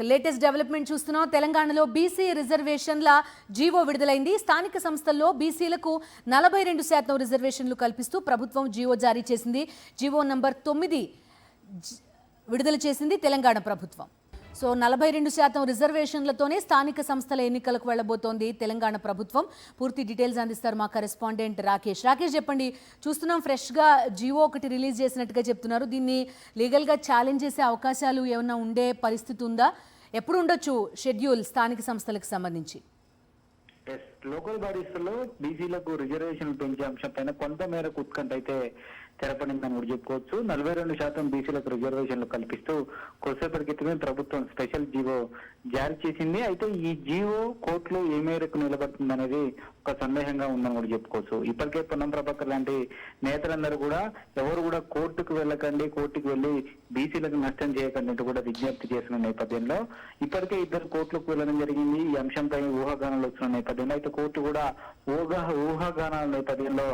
Latest development చూస్తున్నాం. తెలంగాణలో BC రిజర్వేషన్ల జీవో విడుదలైంది. స్థానిక సంస్థల్లో బీసీలకు 42% రిజర్వేషన్లు కల్పిస్తూ ప్రభుత్వం జీవో జారీ చేసింది. జీవో నంబర్ 9 విడుదల చేసింది తెలంగాణ ప్రభుత్వం. సో 42% రిజర్వేషన్లతోనే స్థానిక సంస్థల ఎన్నికలకు వెళ్లబోతోంది తెలంగాణ ప్రభుత్వం. పూర్తి డీటెయిల్స్ అందిస్తారు మా కరెస్పాండెంట్ రాకేష్. చెప్పండి, చూస్తున్నాం ఫ్రెష్గా జీవో ఒకటి రిలీజ్ చేసినట్టుగా చెప్తున్నారు. దీన్ని లీగల్గా ఛాలెంజ్ చేసే అవకాశాలు ఏమైనా ఉండే పరిస్థితి ఉందా? ఎప్పుడు ఉండొచ్చు షెడ్యూల్ స్థానిక సంస్థలకు సంబంధించి? లోకల్ బాడీస్ లో బీసీలకు రిజర్వేషన్లు పెంచే అంశం పైన కొంత మేరకు ఉత్కంఠ అయితే తెరపడిందని కూడా చెప్పుకోవచ్చు. 42% బీసీలకు రిజర్వేషన్లు కల్పిస్తూ కొద్దిసేపటి క్రితమే ప్రభుత్వం స్పెషల్ జీవో జారీ చేసింది. అయితే ఈ జీవో కోర్టులో ఏ మేరకు నిలబడుతుంది అనేది ఒక సందేహంగా ఉందని కూడా చెప్పుకోవచ్చు. ఇప్పటికే పొన్నం ప్రభాకర్ లాంటి నేతలందరూ కూడా ఎవరు కూడా కోర్టుకు వెళ్ళకండి, కోర్టుకు వెళ్ళి బీసీలకు నష్టం చేయకండి అంటూ కూడా విజ్ఞప్తి చేసిన నేపథ్యంలో ఇప్పటికే ఇద్దరు కోర్టులకు వెళ్ళడం జరిగింది. ఈ అంశంపై ఊహాగానాలు వస్తున్న నేపథ్యంలో అయితే కోర్టు కూడా ఊహాగానాల నేపథ్యంలో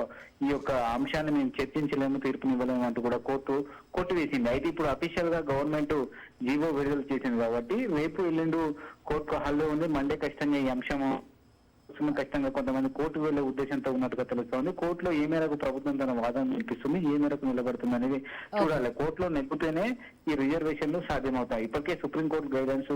ఈ యొక్క అంశాన్ని మేము చర్చించలేము, తీర్పునివ్వలేము అంటూ కూడా కోర్టు వేసింది. అయితే ఇప్పుడు అఫీషియల్ గా గవర్నమెంట్ జీవో విడుదల చేసింది కాబట్టి రేపు ఎల్లుండు కోర్టు హాల్లో ఉంది. మండే కష్టంగా ఈ అంశం కష్టంగా కొంతమంది కోర్టు వెళ్లే ఉద్దేశంతో ఉన్నట్టుగా తెలుస్తోంది. కోర్టులో ఏ మేరకు ప్రభుత్వం తన వాదన వినిపిస్తుంది, ఏ మేరకు నిలబడుతుంది అనేది చూడాలి. కోర్టులో నెగ్గితేనే ఈ రిజర్వేషన్లు సాధ్యమవుతాయి. ఇప్పటికే supreme court guidance.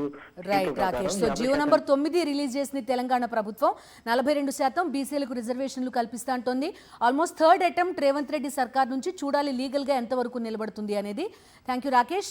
Right Rakesh. So GO number 9 release చేసింది తెలంగాణ ప్రభుత్వం. 42% బీసీలకు రిజర్వేషన్లు కల్పిస్తా అంటోంది. Almost third attempt Revanth Reddy సర్కార్ నుంచి. చూడాలి లీగల్ గా ఎంతవరకు నిలబడుతుంది అనేది. Thank you Rakesh.